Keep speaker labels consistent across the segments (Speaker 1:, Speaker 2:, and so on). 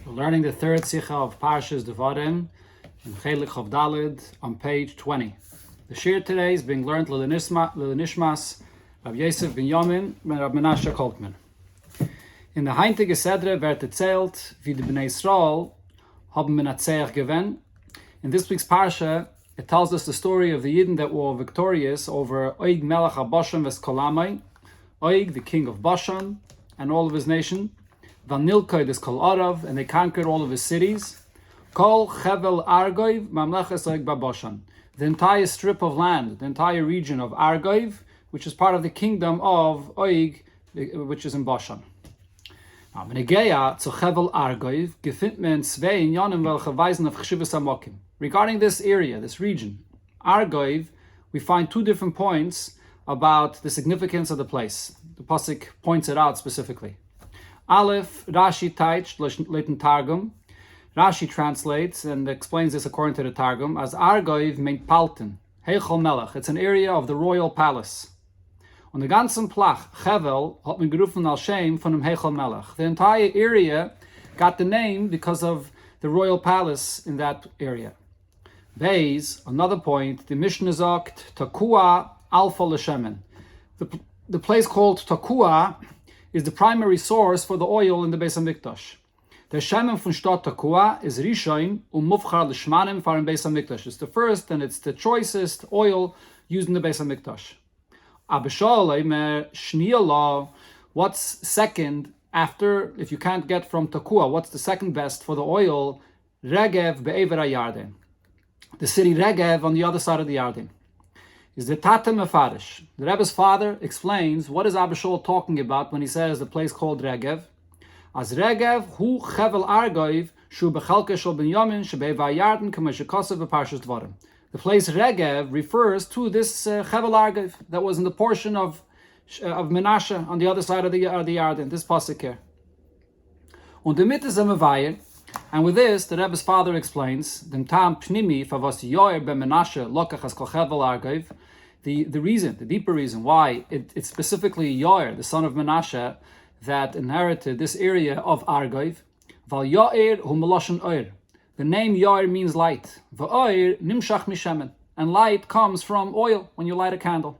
Speaker 1: We're learning the third Sikha of Parshas Devarim in Chelek Chav Daled on page 20. The shir today is being learned L'Nishmas Rabbi Yosef ben Yamin ben Rabbi Menashe Koltman. In the heintige Sedre wird erzählt, wie die Bnei Yisrael haben menatzeach gewen. In this week's Parsha, it tells us the story of the Yidden that were victorious over Oig Melech HaBashan ves Kolamai, Oig, the king of Bashan, and all of his nation. Vanilkoi des Kol Arav, and they conquered all of his cities. Kol Chevel Argoiv Mamleches Oig Babashan, the entire strip of land, the entire region of Argoiv, which is part of the kingdom of Oig, which is in Bashan. Now, when Geya zu Chevel Argoiv, gefindt men zwei Inyanim welche weisen auf Cheshivas Amokim. Regarding this area, this region, Argoiv, we find two different points about the significance of the place. The Pasuk points it out specifically. Aleph, Rashi Taich, Leitin Targum. Rashi translates and explains this according to the Targum as Argoiv meint Palten, Heichel Melech. It's an area of the royal palace. On the ganzen Plach, Chevel, hat man gerufen al Shem von dem Heichel Melech. The entire area got the name because of the royal palace in that area. Beis, another point, the Mishnah sagt, Takua Alpha L'Shemen. The place called Takua is the primary source for the oil in the Beis HaMikdash. The Shemen von Stadt Takua is Rishon Mufchar L'Shmanim for in Beis HaMikdash. It's the first and it's the choicest oil used in the Beis HaMikdash. What's second after, if you can't get from Takua, what's the second best for the oil? Regev Be'ever HaYarden. The city Regev on the other side of the Yarden. Is the Tata Mefarish. The Rebbe's father explains what is Abba Shaul talking about when he says the place called Regev. As Regev hu Chevel Argoiv shu bechalke shel Binyamin shebeva Yarden kameshikosav b'Parshas Devarim. The place Regev refers to this Chevel Argoiv that was in the portion of Menashe on the other side of the Yarden. This pasuk here. Und damit is a Mevayir. And with this, the Rebbe's father explains the reason, the deeper reason why it's specifically Yoir, the son of Menashe, that inherited this area of Argoiv. The name Yoir means light. And light comes from oil when you light a candle.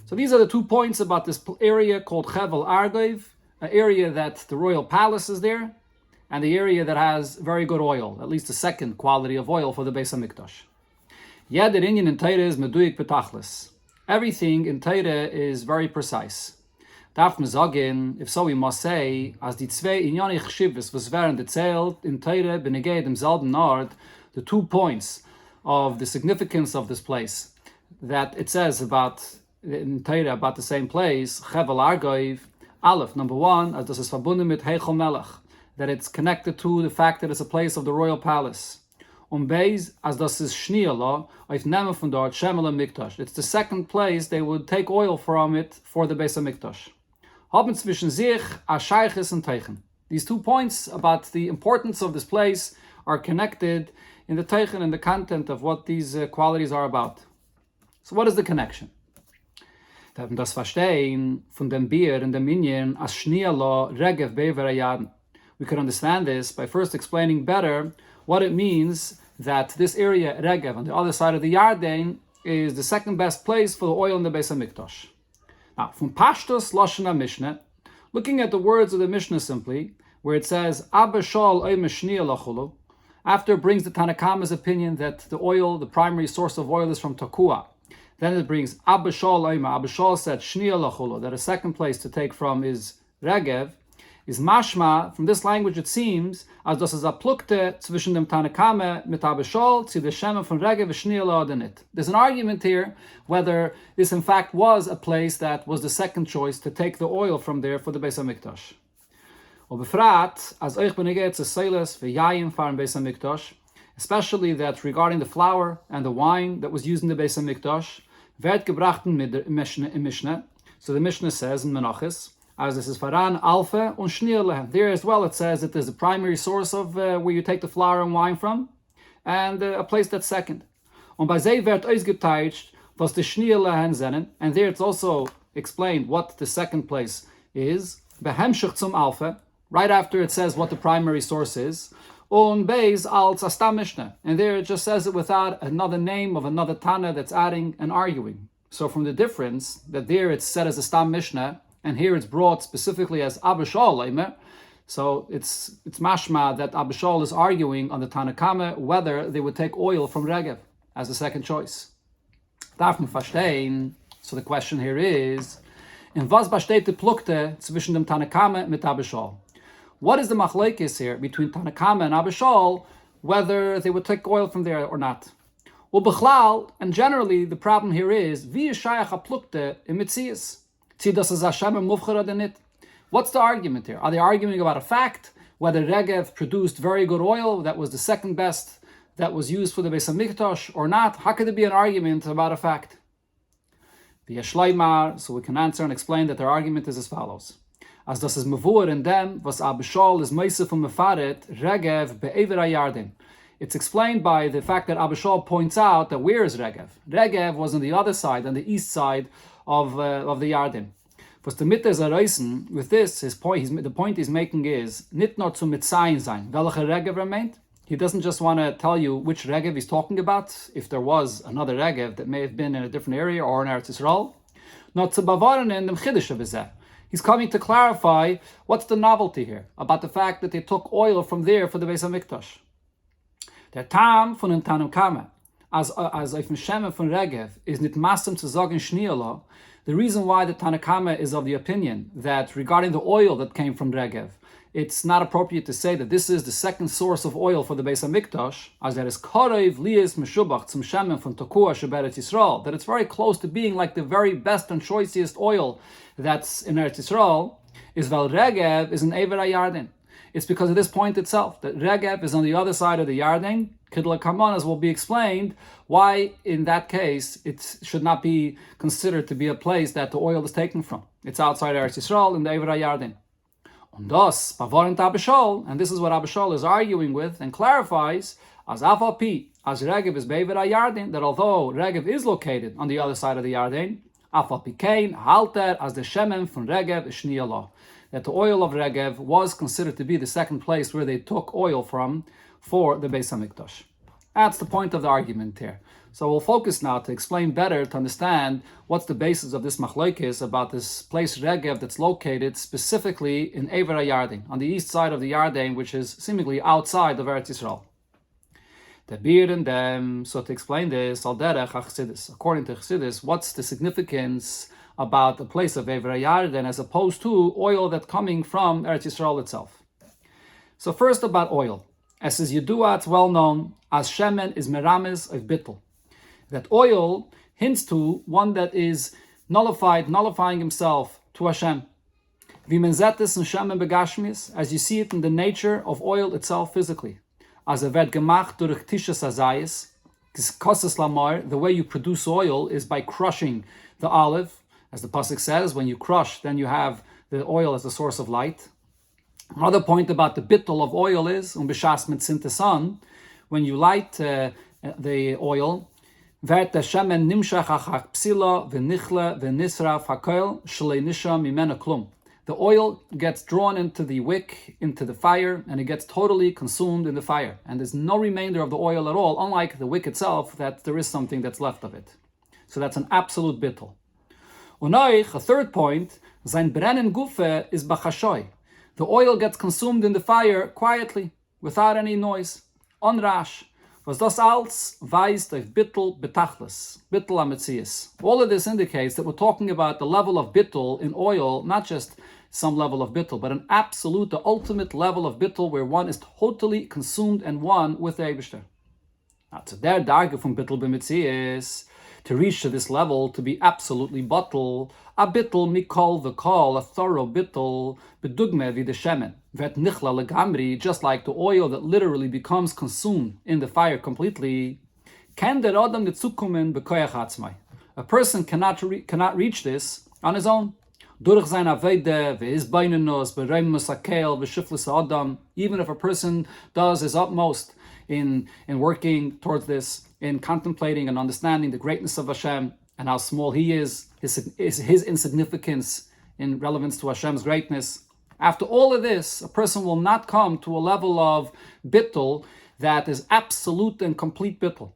Speaker 1: So these are the 2 points about this area called Chevel Argoiv, an area that the royal palace is there, and the area that has very good oil, at least the second quality of oil for the Beis HaMikdash. Jeder Inyan in Torah is meduik betachlis. Everything in Torah is very precise. Darf man sagen, if so we must say, as die zwei Inyani Chshivas was während erzählt in Torah benegei demselben Ort, the 2 points of the significance of this place that it says about in Torah about the same place, Chevel Argoiv, Aleph, number 1, as das ist verbunden mit Heichel Melech, that it's connected to the fact that it's a place of the royal palace. Beis, as das ist Shniala, auf Nehmen von dort, Shemel Mikdash. It's the second place they would take oil from it for the Beis HaMikdash. Haben zwischen sich a Sheiches und Teichen. These 2 points about the importance of this place are connected in the Teichen and the content of what these qualities are about. So what is the connection? Das Verstehen von dem Bier in dem Minyan as Shniala Regev Be'ever HaYarden. We could understand this by first explaining better what it means that this area, Regev, on the other side of the Yarden, is the second best place for the oil in the Beis HaMikdash. Now, from Pashtus Lashon Mishnah, looking at the words of the Mishnah simply, where it says, Abba Shaul oim shniya lachulu, after it brings the Tanakama's opinion that the oil, the primary source of oil is from Takua. Then it brings Abba Shaul oima. Abba Shaul said shniya lachulu, that a second place to take from is Regev. Is mashma, from this language it seems, as das is a plukte zwischen dem Tanakame mit Abba Shaul zu der Shemen von Regev v'shniya oder nicht. There's an argument here whether this in fact was a place that was the second choice to take the oil from there for the Beis HaMikdash. Befrat, as euch beneget zu Seiles v'yayim fahren Beis HaMikdash, especially that regarding the flour and the wine that was used in the Beis HaMikdash, wird gebrachten mit der Mishnah. So the Mishnah says in Menachos, as this is Faran, Alpha, und Schnierle. There as well it says that there's a primary source of where you take the flour and wine from, and a place that's second. Und bei sie wird ausgeteilt, was the Schnierle sind, and there it's also explained what the second place is, behemshich zum Alpha, right after it says what the primary source is, on Beis als Astam Mishnah. And there it just says it without another name of another Tana that's adding and arguing. So from the difference that there it's said as a Stam Mishnah, and here it's brought specifically as Abishal Leimer, so it's mashma that Abishal is arguing on the Tanakama whether they would take oil from Regev as the second choice. Darf man verstehen? So the question here is, in was besteht die Plukte zwischen dem Tanakama mit Abishal? What is the machlekes here between Tanakama and Abishal, whether they would take oil from there or not? Well, Bechlal, and generally the problem here is, wie ist shayach ha-plukte im Metzias? Zi das es Hashem muvchar oder nit? What's the argument here? Are they arguing about a fact, whether Regev produced very good oil that was the second best that was used for the Beis HaMikdash or not? How could it be an argument about a fact? The Yeshleimar, so we can answer and explain that their argument is as follows. As das is mevur in dem, was Abishal is meisef und mefaret, Regev be'ever hayarden. It's explained by the fact that Abishal points out that where is Regev? Regev was on the other side, on the east side of the Yarden. Was the Mitte is reisen, with this, the point he's making is, nit nur zu Mitzayin sein, welche Regev remained. He doesn't just want to tell you which Regev he's talking about, if there was another Regev that may have been in a different area or in Eretz Yisrael. Not zu bavaren in dem Chiddush of Izeh. He's coming to clarify what's the novelty here about the fact that they took oil from there for the Beis HaMikdash. Der Tam von den Tanukama, as auf dem Shemen von Regev, is nit masem zu sagen Shniala. The reason why the Tanakama is of the opinion that regarding the oil that came from Regev, it's not appropriate to say that this is the second source of oil for the Beis HaMikdash, as that is Korev Lias Meshubach zum Shemen von Tokua Sheberet Yisrael, that it's very close to being like the very best and choicest oil that's in Eretz Yisrael, is Val Regev is an Ever HaYarden. It's because of this point itself, that Regev is on the other side of the Yarden. Kidla Kamon, as will be explained, why in that case it should not be considered to be a place that the oil is taken from. It's outside Eretz Yisrael in the Ever HaYarden. Und das, Bavorent Abishal, and this is what Abishal is arguing with and clarifies, as Afal Pi, as Regev is Be'ever HaYarden, that although Regev is located on the other side of the Yarden, Afal Pi Kain, Halter, as the Shemen from Regev is Shniyalah, that the oil of Regev was considered to be the second place where they took oil from for the Beis HaMikdash. That's the point of the argument here. So we'll focus now to explain better, to understand what's the basis of this machlokes about this place Regev that's located specifically in Ever HaYarden, on the east side of the Yarden, which is seemingly outside of Eretz Yisrael. The beard and them, so to explain this, al derech HaChassidus, according to Chassidus, what's the significance about the place of Ever HaYarden as opposed to oil that's coming from Eretz Yisrael itself? So first about oil. As is Yedua, it's well known, as Shemen is Merames of Bittel. That oil hints to one that is nullifying himself to Hashem. Wie man sieht es in Shemen begashmis, as you see it in the nature of oil itself physically. As wird gemacht durch Tishes Azayis, Kosses Lamar, the way you produce oil is by crushing the olive. As the pasuk says, when you crush, then you have the oil as the source of light. Another point about the bittul of oil is, b'shas mitzintesan, when you light the oil, vert shemen nimshach achach psila v'nichle v'nisraf hakoil shlei nisha mimena klum. The oil gets drawn into the wick, into the fire, and it gets totally consumed in the fire. And there's no remainder of the oil at all, unlike the wick itself, that there is something that's left of it. So that's an absolute bittul. Unoich, a third point, sein brennen gufe is bachashoy. The oil gets consumed in the fire quietly, without any noise. Onrash. Was das als weist auf bittul betachlis, bittul ametzias. All of this indicates that we're talking about the level of bittul in oil, not just some level of bittul, but an absolute, the ultimate level of bittul where one is totally consumed and one with the Eibishter. Now, to der Darge from bittul b'metzias, to reach to this level, to be absolutely bottle, a bittul mikol v'kol, a thorough bittul, bedugme vid shemen, vet nichla legamri, just like the oil that literally becomes consumed in the fire completely. Ken der adam netzukumen bekoyach atzmai. A person cannot reach this on his own. Durch sein aveide ve'izbainenos bereim musakel v'shiflis adam. Even if a person does his utmost in working towards this, in contemplating and understanding the greatness of Hashem and how small He is, his insignificance in relevance to Hashem's greatness. After all of this, a person will not come to a level of bittul that is absolute and complete bittul.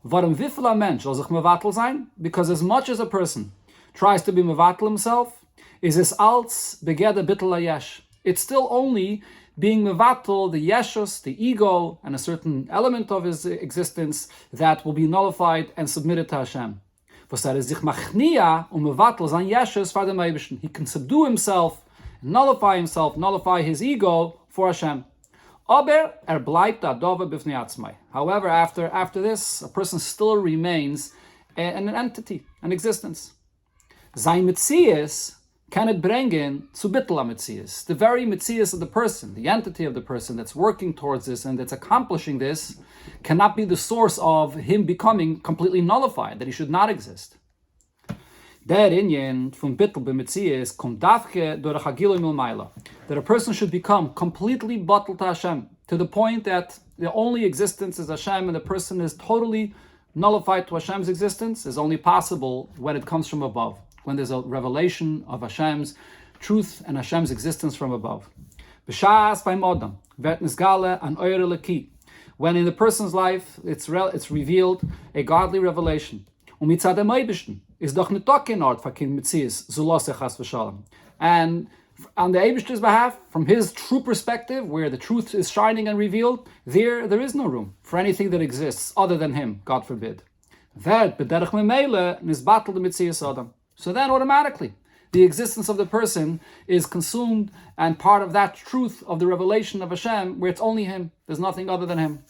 Speaker 1: Warum wie viel ein Mensch soll sich mevatel sein? Because as much as a person tries to be mevatel himself, is es als begeder bittul hayesh. It's still only being mevatel, the yeshus, the ego, and a certain element of his existence that will be nullified and submitted to Hashem. Was sich machnia mevatel sein yeshus for the Eibishten. He can subdue himself, nullify his ego for Hashem. Aber bleibt adova b'fnei atzmai. However, after this, a person still remains an entity, an existence. Sein Metzias can it bring in zu bittul Metzias. The very Metzias of the person, the entity of the person that's working towards this and that's accomplishing this, cannot be the source of him becoming completely nullified, that he should not exist. Der Inyan from bittul b'metzias kommt dafke durch hagilui milmayla, that a person should become completely bottled to Hashem, to the point that the only existence is Hashem, and the person is totally nullified to Hashem's existence, is only possible when it comes from above, when there's a revelation of Hashem's truth and Hashem's existence from above. B'shas beim Odam vet nisgale an oyer leki, when in the person's life it's revealed a godly revelation. Umitzad Eibishten is doch nicht in Ort for Kind Metzias, Zulose Chas v'Shalom. And on the Eibishter's behalf, from his true perspective, where the truth is shining and revealed, there is no room for anything that exists other than him, God forbid. So then automatically, the existence of the person is consumed and part of that truth of the revelation of Hashem, where it's only him, there's nothing other than him.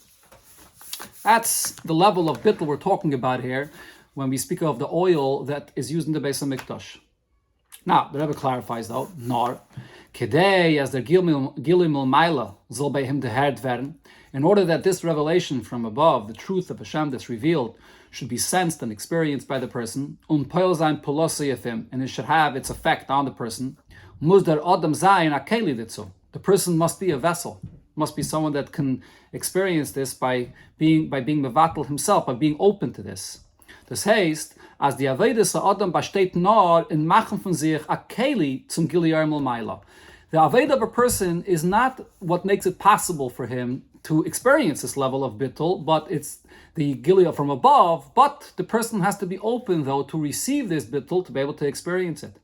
Speaker 1: That's the level of bittul we're talking about here when we speak of the oil that is used in the Beis HaMikdash. Now, the Rebbe clarifies though, nor kedei as der gilim maila zol bei him deherd werden, in order that this revelation from above, the truth of Hashem that's revealed, should be sensed and experienced by the person, poil sein polosiyafim, and it should have its effect on the person. Mus der adam zayin akeli ditzu. The person must be a vessel, must be someone that can experience this by being mevatel himself, by being open to this. Das heißt, als die Avedes Adam besteht nur in Machen von sich a Keli zum Giliyar Milmayla. The Aved of a person is not what makes it possible for him to experience this level of bittul, but it's the Giliyah from above, but the person has to be open, though, to receive this bittul, to be able to experience it.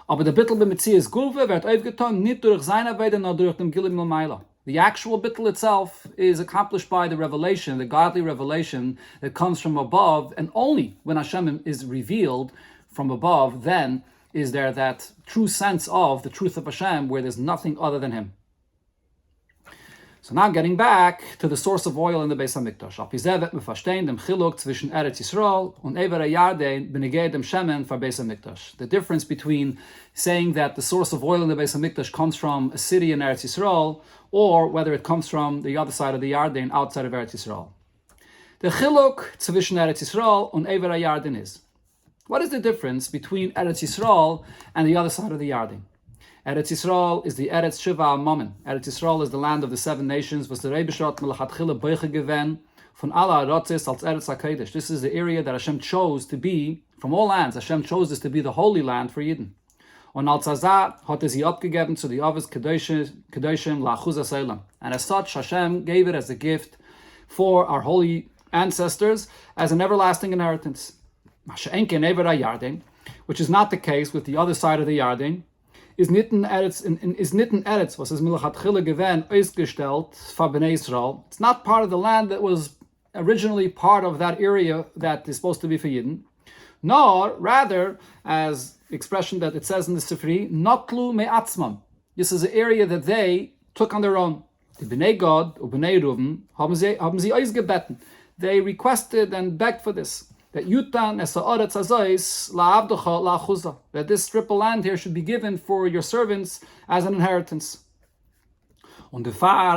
Speaker 1: Aber der bittul b'metzias Gulve wird aufgetan nicht durch seine Aved, nur durch dem Giliyar Milmayla. The actual bittul itself is accomplished by the revelation, the godly revelation that comes from above, and only when Hashem is revealed from above, then is there that true sense of the truth of Hashem where there's nothing other than Him. So now getting back to the source of oil in the Beis HaMikdash. Auf dieser wird man verstehen dem Chiluk zwischen Eretz Yisrael und Ever HaYarden beneged dem Shemen for Beis HaMikdash. The difference between saying that the source of oil in the Beis HaMikdash comes from a city in Eretz Yisrael, or whether it comes from the other side of the Yarden, outside of Eretz Yisrael. The Chiluk zwischen Eretz Yisrael und Ever HaYarden is, what is the difference between Eretz Yisrael and the other side of the Yarden? Eretz Yisrael is the Eretz Shiva Amomen. Eretz Yisrael is the land of the 7 nations, was the Rebbe Melachatchila Beiche gewen von Allah Arotzis als Eretz HaKodesh. This is the area that Hashem chose to be, from all lands, Hashem chose this to be the holy land for Yidden. Und als Azah hat sie abgegeben zu die Avos Kedoshim La'achuz HaSeilam. And as such, Hashem gave it as a gift for our holy ancestors as an everlasting inheritance. Which is not the case with the other side of the Yarden. Is nitten Eretz, was es Milchatchila gewen ausgestellt for Bnei Israel. It's not part of the land that was originally part of that area that is supposed to be for Yidden. Nor, rather, as expression that it says in the Sifri, Notlu me'atzmam. This is an area that they took on their own. Die Bnei Gad und Bnei Ruven haben sie ausgebeten. They requested and begged for this. That Yutan es ha'aretz hazois la'avdocha la'achuzah. That this strip of land here should be given for your servants as an inheritance. Und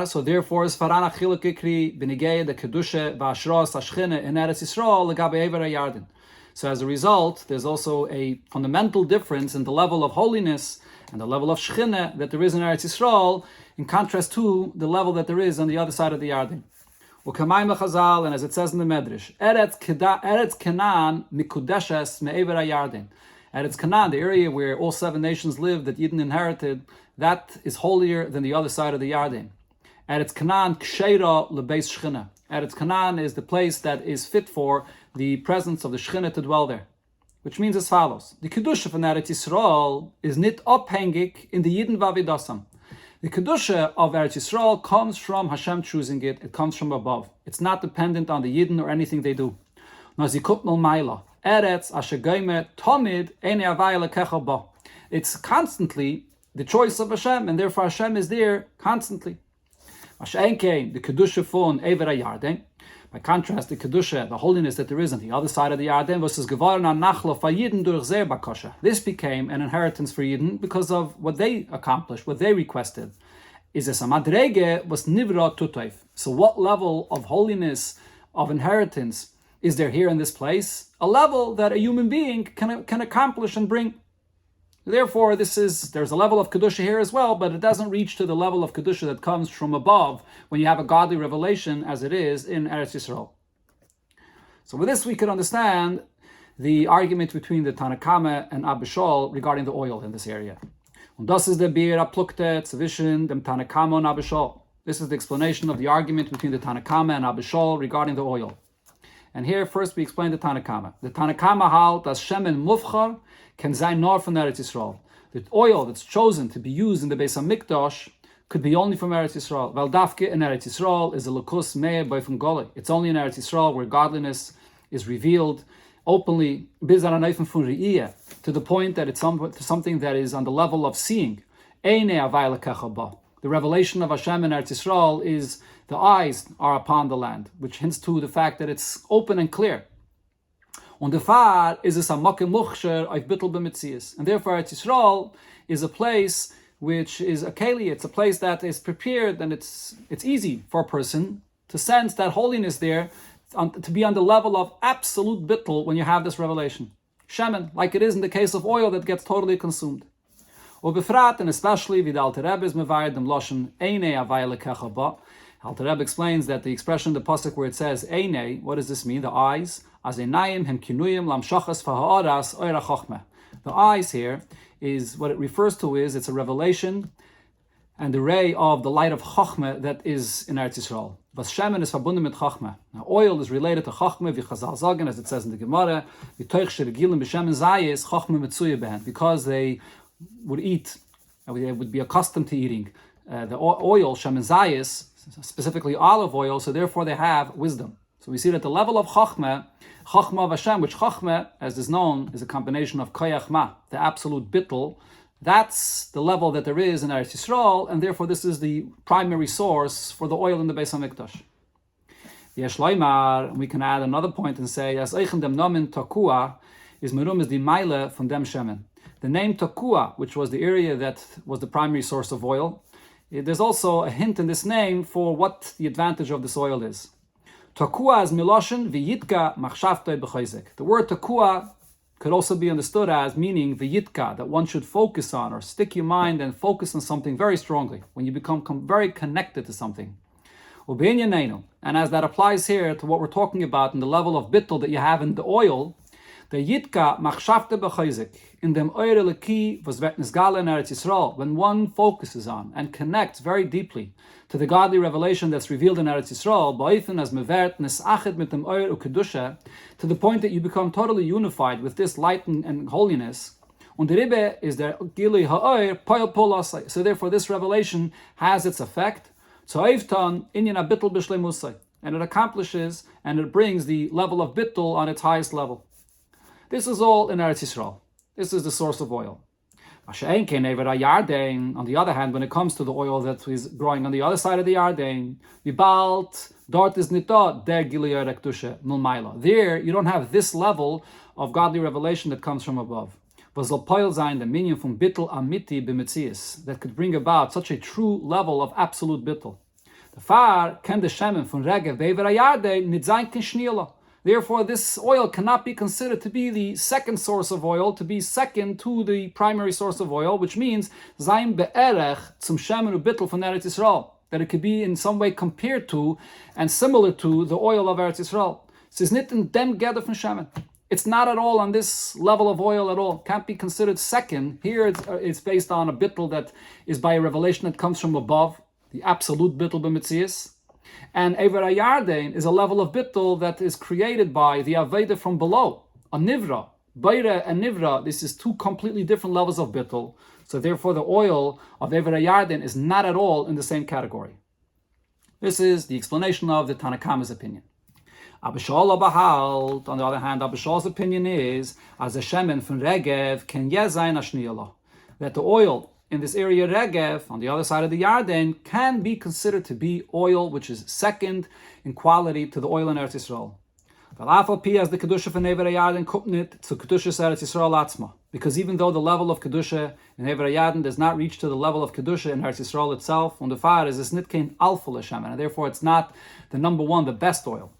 Speaker 1: so therefore is faran achiluk ikri b'negei the kedusha v'ashros hashchine in Eretz Yisrael legabe Ever HaYarden. So as a result, there's also a fundamental difference in the level of holiness and the level of shchine that there is in Eretz Yisrael, in contrast to the level that there is on the other side of the Yarden. And as it says in the Medrash, Eretz Kenan mikudeshes me'ever HaYarden. Eretz Canaan, the area where all 7 nations lived that Yidden inherited, that is holier than the other side of the Yarden. Eretz Canaan, Ksheira lebeis Shechina. Eretz Canaan is the place that is fit for the presence of the Shechina to dwell there. Which means as follows. The Kedusha von Eretz Yisrael is nit abhängig in the Yidden Vavidasam. The Kedusha of Eretz Yisrael comes from Hashem choosing it. It comes from above. It's not dependent on the Yidden or anything they do. It's constantly the choice of Hashem, and therefore Hashem is there constantly. The Kedusha von Ever Yarden. By contrast, the Kedusha, the holiness that there is on the other side of the Yarden, was this became an inheritance for Yidden because of what they accomplished, what they requested. So what level of holiness, of inheritance, is there here in this place? A level that a human being can accomplish and bring. Therefore, there's a level of Kedusha here as well, but it doesn't reach to the level of Kedusha that comes from above when you have a godly revelation as it is in Eretz Yisrael. So with this we could understand the argument between the Tanakama and Abishol regarding the oil in this area. Und das ist der Bier abplukte zwischen dem Tanakama und Abishol. This is the explanation of the argument between the Tanakama and Abishol regarding the oil. And here first we explain the Tanakama. The Tanakama halt as Shemen Mufchar can sein nor from Eretz Yisrael. The oil that's chosen to be used in the Beis HaMikdash could be only from Eretz Yisrael. Vel dafke in Eretz Yisrael is a lukus mea by from Goli. It's only in Eretz Yisrael where godliness is revealed openly, to the point that it's something that is on the level of seeing. The revelation of Hashem in Eretz Yisrael is the eyes are upon the land, which hints to the fact that it's open and clear. Und der Fahr is es a Makke Muchsher auf Bittel b'Metzias. And therefore Eretz Yisrael is a place which is a keli, it's a place that is prepared, and it's easy for a person to sense that holiness there, to be on the level of absolute Bittel when you have this revelation. Shemen, like it is in the case of oil that gets totally consumed. Ubefrat, and especially wie der Alter Rebbe is mevayed dem Loshen Eine Avayele Kecha Ba. Alter Rebbe explains that the expression, the pasuk where it says Eine, what does this mean? The eyes. As Einayim hem kinuyim lam shachas v'ha'aras oira chochmeh. The eyes here is what it refers to is it's a revelation and the ray of the light of chochmeh that is in Eretz Yisrael. Was shemen is verbunden mit chochmeh. Now oil is related to chochmeh v'chazal zagen, as it says in the Gemara, v'toich sheregilim b'shemen zayis chochmeh mitzuye behen, because they would eat, they would be accustomed to eating the oil, shemen zayis, specifically olive oil, so therefore they have wisdom. So we see that the level of Chachmeh of Hashem, which Chachmeh, as is known, is a combination of Koyach Ma, the absolute bittul, that's the level that there is in Eretz Yisrael, and therefore this is the primary source for the oil in the Beis HaMikdash. Yesh Loimar, we can add another point and say, as Eichen dem Nomen Takua, is Merum is the Meile von dem Shemen. The name Takua, which was the area that was the primary source of oil, there's also a hint in this name for what the advantage of this oil is. Takua is miloshen v'yitka machshavtoi b'chayzik. The word takua could also be understood as meaning v'yitka, that one should focus on or stick your mind and focus on something very strongly, when you become very connected to something. And as that applies here to what we're talking about in the level of bittul that you have in the oil, the yitka machshavte b'chayzik, in dem eure leki was vet nisgale in Eretz Yisrael, when one focuses on and connects very deeply to the godly revelation that's revealed in Eretz Yisrael, ba'ifin as mevert nisachet mit dem eure ukedusha, to the point that you become totally unified with this light and holiness. Und Rebbe is der gili ha'oir poil polasai. So therefore this revelation has its effect. Tza'ivtan inyan abittul b'shleimusai, and it accomplishes and it brings the level of bittul on its highest level. This is all in Eretz Yisrael. This is the source of oil. On the other hand, when it comes to the oil that is growing on the other side of the Yarden, there you don't have this level of godly revelation that comes from above. That could bring about such a true level of absolute bittul. The far ken de shemen von Regev bever Yarden nit sein ken schniela. Therefore, this oil cannot be considered to be the second source of oil, to be second to the primary source of oil, which means Zayin be'erech zum shemen ubittel von Eretz Yisrael, that it could be in some way compared to and similar to the oil of Eretz Yisrael. Es ist nicht in dem Geder von Shemen. It's not at all on this level of oil at all. Can't be considered second. Here it's based on a bittul that is by a revelation that comes from above, the absolute bittul b'metzias. And Ever Yarden is a level of bittul that is created by the Aveda from below, a nivra. Beire and nivra, this is two completely different levels of bittul. So therefore the oil of Ever Yarden is not at all in the same category. This is the explanation of the Tanakama's opinion. Abishal Abahalt, on the other hand, Abishal's opinion is, as a shemen from Regev can yezayin ashniyala, that the oil in this area Regev, on the other side of the Yarden, can be considered to be oil which is second in quality to the oil in Eretz Yisrael. As the Kedusha from Ever Yarden kupnit to Kedusha Eretz Yisrael atzma, because even though the level of Kedusha in Ever Yarden does not reach to the level of Kedusha in Eretz Yisrael itself, on the far is this nitkein alfa l'shemen, and therefore it's not the number one, the best oil.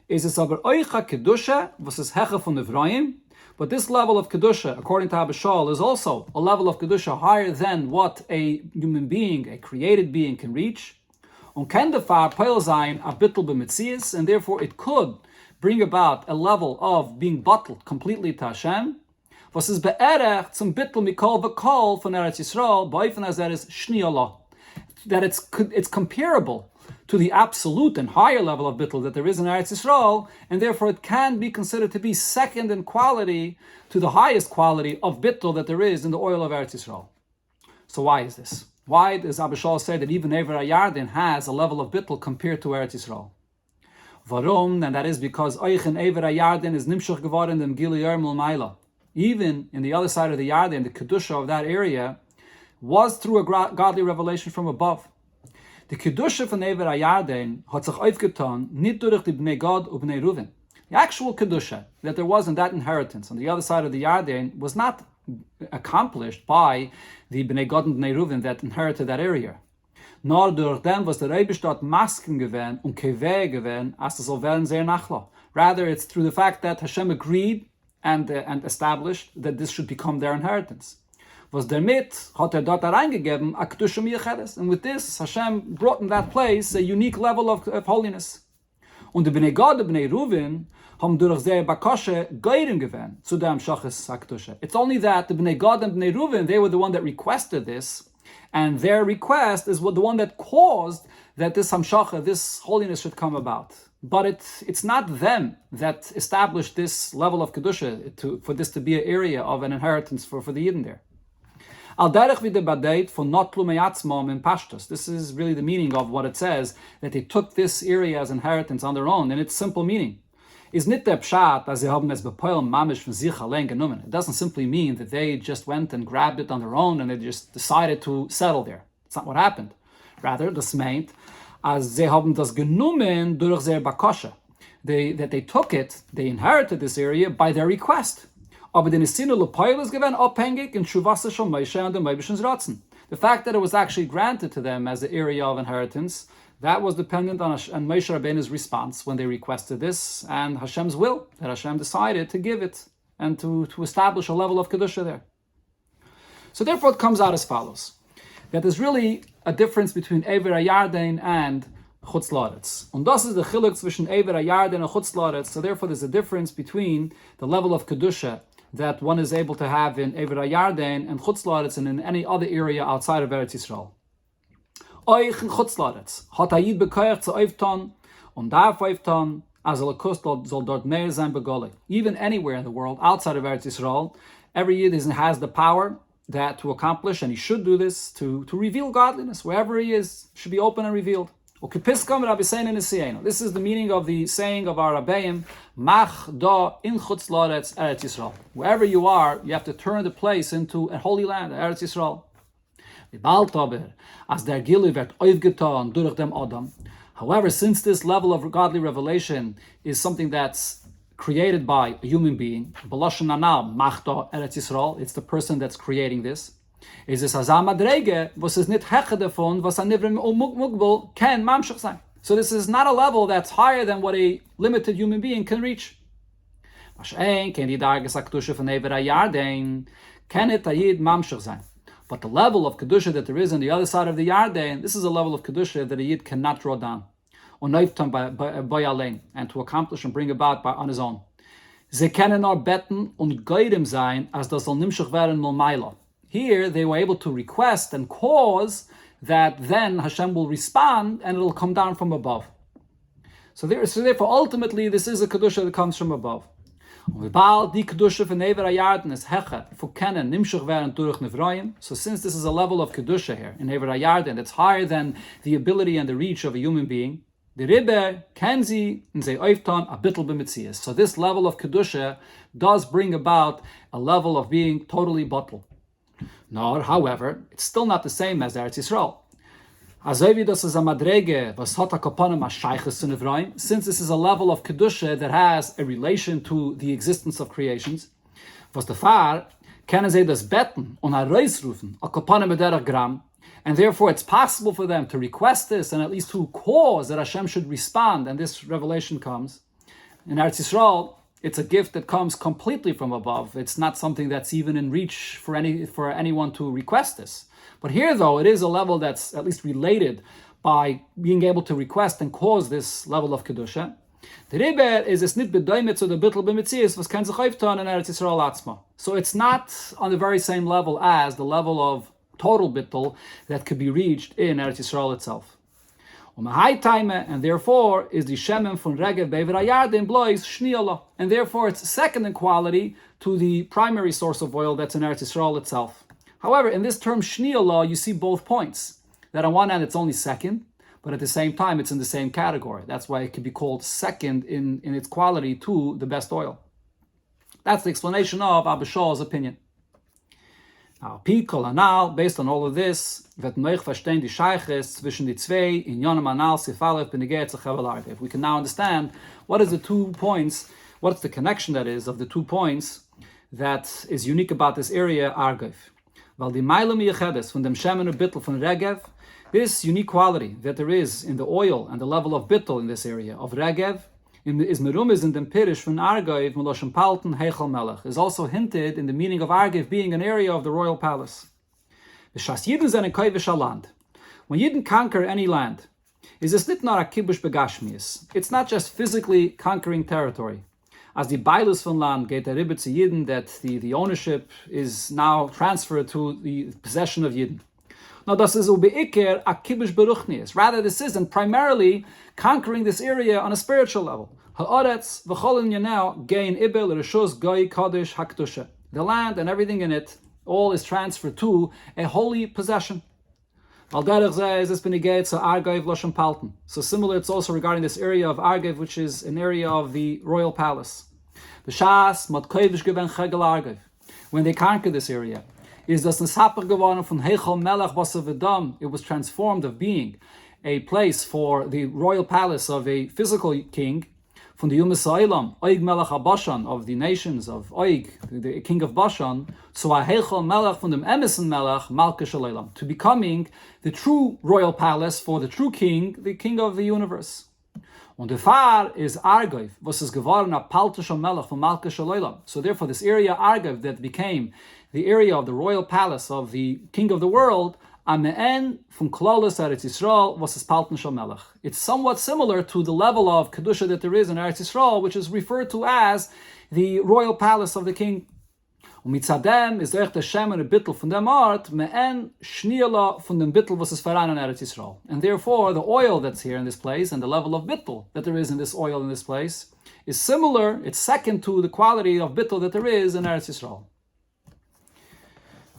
Speaker 1: Is es aber oicha Kedusha, was is hecha von Devarim, but this level of Kedusha, according to Abishal, is also a level of Kedusha higher than what a human being, a created being, can reach. Und kann der Far peil sein a bittul b'metzias, and therefore it could bring about a level of being bottled completely to Hashem. Was is be'erech zum bittul mikol v'kol von Eretz Yisrael, b'oifen as that is shniyala, that it's comparable to the absolute and higher level of bittul that there is in Eretz Yisrael, and therefore it can be considered to be second in quality to the highest quality of bittul that there is in the oil of Eretz Yisrael. So why is this? Why does Abishal say that even Ever Yarden has a level of bittul compared to Eretz Yisrael? Varum, and that is because Euchen Ever Yarden is nimshach geworden dem Gili Yermel Maila. Even in the other side of the Yarden, the Kedusha of that area was through a godly revelation from above. The Kedusha von Ever Yarden hat sich aufgetan, nicht durch die Bnei Gad und Bnei Ruven. The actual Kedusha that there was in that inheritance on the other side of the Yarden was not accomplished by the Bnei Gad and Bnei Ruven that inherited that area. Nor durch dem, was der Rabbi dort Masken gewähnt und Keveh gewähnt, as das soll werden sehr nachla. Rather, it's through the fact that Hashem agreed and established that this should become their inheritance. Was damit hat dort reingegeben a Kedusha miyachedes, and with this Hashem brought in that place a unique level of holiness. Und the Bnei Gad und Bnei Ruven haben durch sehr bakashe geirim gewähnt zu dem Shachas HaKedusha. It's only that the Bnei Gad and Bnei Ruven, they were the one that requested this, and their request is the one that caused that this Hamshacha, this holiness should come about. But it's not them that established this level of Kedusha for this to be an area of an inheritance for the Yidden there. Al derech v'de badeit von notlu meyatzmam in Pashtus. This is really the meaning of what it says, that they took this area as inheritance on their own, and its simple meaning is nit der pshat as sie haben es bepoil mamish von sich allein genommen. It doesn't simply mean that they just went and grabbed it on their own and they just decided to settle there. It's not what happened. Rather, das meint, as sie haben das genommen durch sehr bakosha. That they took it, they inherited this area by their request. Aber den Isinu lepoil is given abhängig in Shuvasa shel Moshe and the Meibish's Ratzon. The fact that it was actually granted to them as the area of inheritance, that was dependent on Moshe Rabbeinu's response when they requested this, and Hashem's will, that Hashem decided to give it and to establish a level of Kedusha there. So therefore it comes out as follows, that there's really a difference between Ever Yarden and Chutz La'aretz. And this is the chiluk between Ever Yarden and Chutz La'aretz, so therefore there's a difference between the level of Kedusha that one is able to have in Ever Yarden and Chutz La'aretz and in any other area outside of Eretz Yisrael. Euch in Chutz La'aretz hat Yid bekoyach zu auftan und darf auftan, as Lekust soll dort mehr sein begolli. Even anywhere in the world outside of Eretz Yisrael, every Yid has the power that to accomplish, and he should do this, to reveal godliness. Wherever he is, should be open and revealed. This is the meaning of the saying of our Rabbeim, Mach da in Chutz La'aretz Eretz Yisrael. Wherever you are, you have to turn the place into a holy land, Eretz Yisrael. However, since this level of godly revelation is something that's created by a human being, it's the person that's creating this. Is this Hazamadrege, was is nit heche davon, was an nivrim mugbel can mamshach sein. So this is not a level that's higher than what a limited human being can reach. Can die Darges HaKedusha von Ever Yarden, can it ayid mamshach sein. But the level of Kedusha that there is on the other side of the Yarden, this is a level of Kedusha that a Yid cannot draw down. Or neiftan by allein, and to accomplish and bring about on his own. Sie können nur beten und geidem sein, als das soll nimshach werden Malmaila. Here, they were able to request and cause that then Hashem will respond and it'll come down from above. So therefore, ultimately, this is a Kedusha that comes from above. So since this is a level of Kedusha here, in Hever HaYarden, it's higher than the ability and the reach of a human being, the Rebbe can see and say oiftan a bittel b'mitzias. So this level of Kedusha does bring about a level of being totally bottle. No, however, it's still not the same as Eretz Yisrael. Since this is a level of Kedusha that has a relation to the existence of creations, and therefore it's possible for them to request this and at least to cause that Hashem should respond, and this revelation comes. In Eretz Yisrael, it's a gift that comes completely from above. It's not something that's even in reach for anyone to request this. But here, though, it is a level that's at least related by being able to request and cause this level of Kedusha. The Rebbe is es nit bedeumet zu der Bittel b'mitzias, was kann sich auftan in Eretz Yisrael atzma. So it's not on the very same level as the level of total Bittel that could be reached in Eretz Yisrael itself. And therefore is the Shemem von Regev Be'ever HaYarden blois Shniala. And therefore it's second in quality to the primary source of oil that's in Eretz Yisrael itself. However, in this term Shniala, you see both points. That on one hand it's only second, but at the same time it's in the same category. That's why it can be called second in its quality to the best oil. That's the explanation of Abba Shaul's opinion. Now, Pikol Anal, based on all of this, wird möch verstehen die Scheiches zwischen die zwei in Yonim Anal Sifalef Benegeh Tzachel Argev. We can now understand what is the 2 points, what's the connection that is of the 2 points that is unique about this area Argev. Weil die Meilem Yechedes von dem Shemen und Bittel von Regev, this unique quality that there is in the oil and the level of Bittel in this area of Regev, is merumiz in dem Pirish von Argev Meloshem Palten Heichal Melech, is also hinted in the meaning of Argev being an area of the royal palace. When Yidden conquer any land, is this not a kibush begashmius? It's not just physically conquering territory. As the Bailus von Land geht der Ribbe zu Yidden, that the ownership is now transferred to the possession of Yidden. Now, das ist ubeikir a kibush beruchnius. Rather, this isn't primarily conquering this area on a spiritual level. Ha'aretz v'cholin yanel gein ibel reshus goy kodesh hakdusha. The land and everything in it, all is transferred to a holy possession. So similar, it's also regarding this area of Argev, which is an area of the royal palace. When they conquered this area, it was transformed of being a place for the royal palace of a physical king, from the Yumas Ha'olam, Oig Melech HaBashan, of the nations of Oig, the king of Bashan, to a Heichal Melech from the Emesen Melech, Malka Shalalam, to becoming the true royal palace for the true king, the king of the universe. Und der Fahr is Argev, was is geworden a Paltisha Melech von Malka Shalalam. So therefore this area Argev that became the area of the royal palace of the king of the world, Ame'en from Klolos Eretz Yisrael was his Palten Shal Melech. It's somewhat similar to the level of Kedusha that there is in Eretz Yisrael, which is referred to as the royal palace of the king. Umitzadem is der Shem and a bittel von dem Art, Me'en Shniela von dem bittel was his Faran in Eretz Yisrael. And therefore, the oil that's here in this place and the level of bittel that there is in this oil in this place is similar, it's second to the quality of bittel that there is in Eretz Yisrael.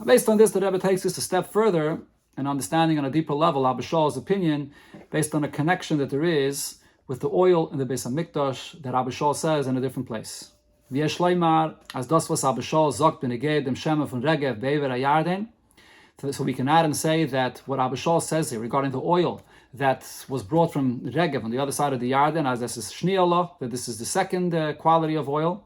Speaker 1: Based on this, the Rebbe takes us a step further and understanding on a deeper level Abba Shaul's opinion based on a connection that there is with the oil in the Beis HaMikdash that Abba Shaul says in a different place. V'yesh leimar, as das was Abba Shaul sagt beneged dem Shema von Regev Be'ever HaYarden. So we can add and say that what Abba Shaul says here regarding the oil that was brought from Regev on the other side of the Yarden, as this is Shni'ala, that this is the second quality of oil,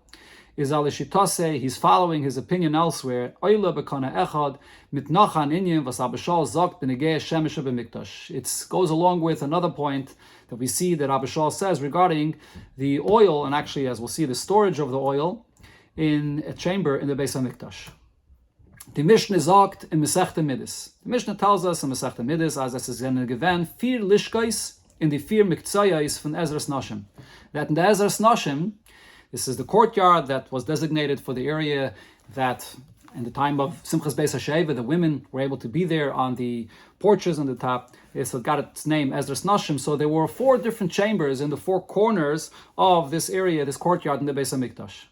Speaker 1: is alishitase, he's following his opinion elsewhere. Oila bekana echad mit nachan inyan was Abba Shaul sagt benegeh shemesh b'mikdash. It goes along with another point that we see that Abba Shaul says regarding the oil, and actually, as we'll see, the storage of the oil in a chamber in the Beis HaMikdash. The Mishnah sagt in Masechta Midas. The Mishnah tells us in Masechta Midas, as es is given 4 lishkais in the 4 miktsayais von Ezras Nashim. That in the Ezras Nashim, This is the courtyard that was designated for the area that in the time of Simchas Beis HaSheva, the women were able to be there on the porches on the top. So it got its name Ezras Nashim. So there were 4 different chambers in the 4 corners of this area, this courtyard in the Beis HaMikdash.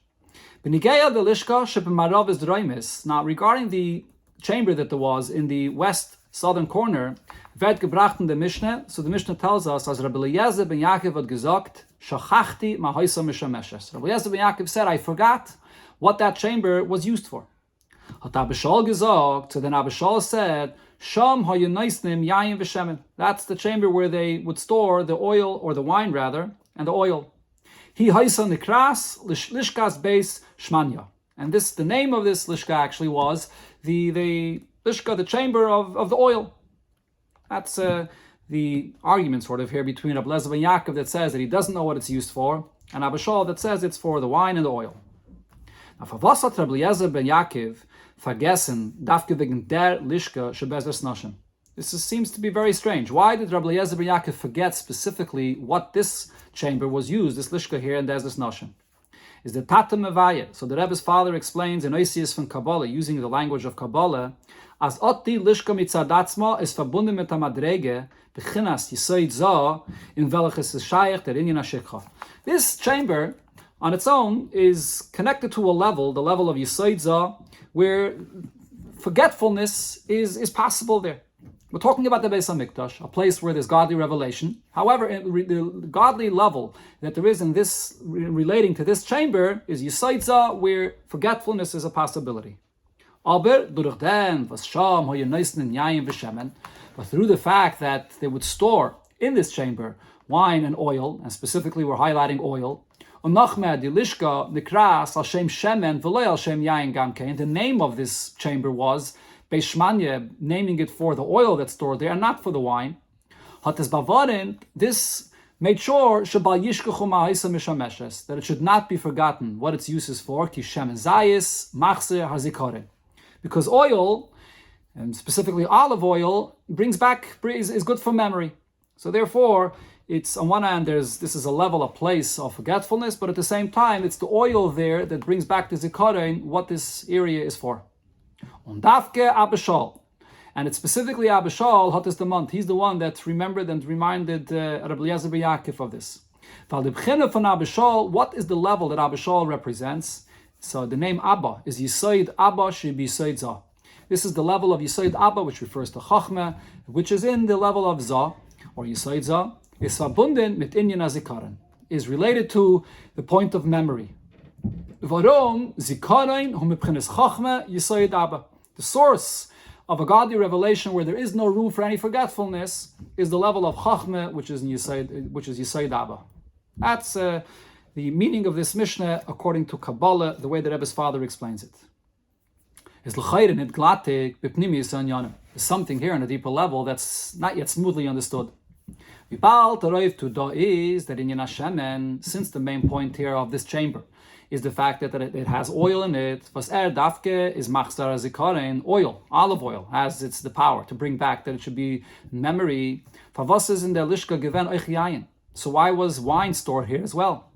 Speaker 1: Now, regarding the chamber that there was in the west southern corner, wird gebracht in the Mishnah. So the Mishnah tells us, as Rabbi Eliezer ben Yaakov had gesagt, Shachachti ma hoisa mishameshes. Rabbi Eliezer ben Yaakov said, I forgot what that chamber was used for. Hat Abishal gesagt, so then Abishal said, Sham hayonaisnim yayin v'shemen. That's the chamber where they would store the oil, or the wine rather, and the oil. He haisa nikras lishkas beis shmanya. And this, the name of this lishka actually was the lishka, the chamber of the oil. That's the argument sort of here between Rabbi Eliezer ben Yaakov that says that he doesn't know what it's used for, and Abishal that says it's for the wine and the oil. Now, for was hat Rabbi Eliezer ben Yaakov vergessen, dafke wegen der lishka shebezras nashim? This seems to be very strange. Why did Rabbi Eliezer ben Yaakov forget specifically what this chamber was used, this lishka here in Bezras Nashim? Is the Tata Mevaya. So the Rebbe's father explains in Oisius from Kabbalah, using the language of Kabbalah, as Otti Lishka Mitzadatzma is verbunden mit Madrege, Bechinas Yisoid Za, in welches es Shayach der Inyan HaShikha. This chamber on its own is connected to a level, the level of Yisoid Za, where forgetfulness is possible there. We're talking about the Beis HaMikdash, a place where there's godly revelation. However, the godly level that there is in this, relating to this chamber, is Yisaitza, where forgetfulness is a possibility. But through the fact that they would store in this chamber wine and oil, and specifically we're highlighting oil, the name of this chamber was Beishmanya, naming it for the oil that's stored there and not for the wine. This made sure that it should not be forgotten what its use is for. Because oil, and specifically olive oil, is good for memory. So therefore, it's on one hand, this is a level, a place of forgetfulness, but at the same time, it's the oil there that brings back the zikaron, what this area is for. Und Dafke Abishal, and it's specifically Abishal, Hot is the month. He's the one that remembered and reminded Rabbi Eliezer ben Yaakov of this. Von Abishal, what is the level that Abishal represents? So the name Abba is Yisoid Abba Shebi Yisoid Za. This is the level of Yisoid Abba, which refers to Chachma, which is in the level of Za, or Yisoid Za, is verbunden mit Inyan HaZikaron, is related to the point of memory. The source of a godly revelation where there is no room for any forgetfulness is the level of Chachma, which is Yisoid Abba. That's the meaning of this Mishnah according to Kabbalah, the way the Rebbe's father explains it. There's something here on a deeper level that's not yet smoothly understood. Is that in Hashemen, since the main point here of this chamber is the fact that it has oil in it, was dafke is machzar zikaron, oil, olive oil, has it's the power to bring back, that it should be memory. Favas is in der lishka given euch yayin. So why was wine stored here as well?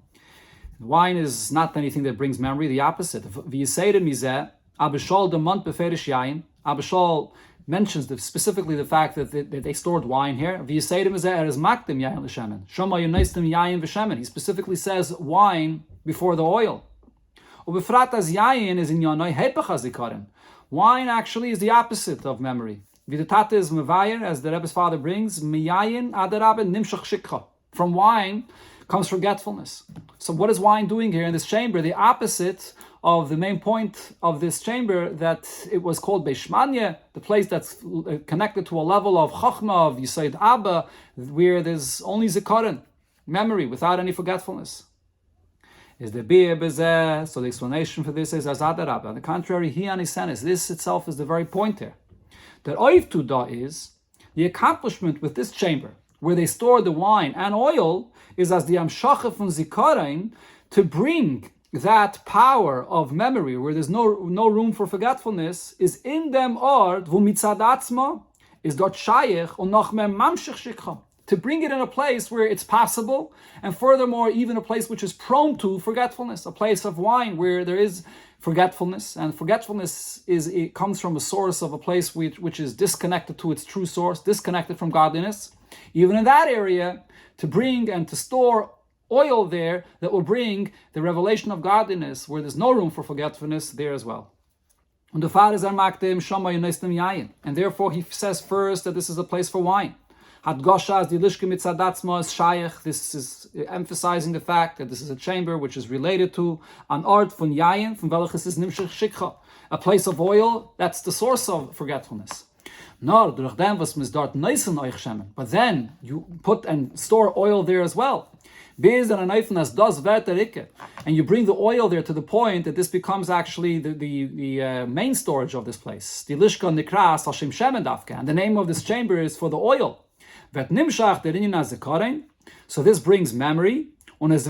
Speaker 1: Wine is not anything that brings memory, the opposite. V'yiseirim mizeh, Abishal demont beferish yayin. Abishal mentions specifically the fact that they stored wine here. He specifically says wine before the oil. Wine actually is the opposite of memory. As the Rebbe's father brings, from wine comes forgetfulness. So what is wine doing here in this chamber? The opposite of the main point of this chamber, that it was called Beishmanya, the place that's connected to a level of Chachma, of Yisoid Abba, where there's only Zikaron, memory, without any forgetfulness. Is the Biyah Bezeh? So the explanation for this is Azadar Abba. On the contrary, this itself is the very point here. That Oiv Tuda is the accomplishment with this chamber, where they store the wine and oil, is as the Amshacha from Zikaron, to bring that power of memory, where there's no room for forgetfulness, is in them ord, wo mitzadatzma, is dort shayech, und noch mehr mamshich shikha. to bring it in a place where it's possible, and furthermore, even a place which is prone to forgetfulness, a place of wine where there is forgetfulness, and forgetfulness it comes from a source of a place which is disconnected to its true source, disconnected from godliness. Even in that area, to bring and to store oil there that will bring the revelation of godliness, where there's no room for forgetfulness, there as well. And therefore he says first that this is a place for wine. This is emphasizing the fact that this is a chamber which is related to an art von yayin, from welches is nimshach shikha, a place of oil that's the source of forgetfulness. But then you put and store oil there as well. And you bring the oil there to the point that this becomes actually the main storage of this place. And the name of this chamber is for the oil. So this brings memory. That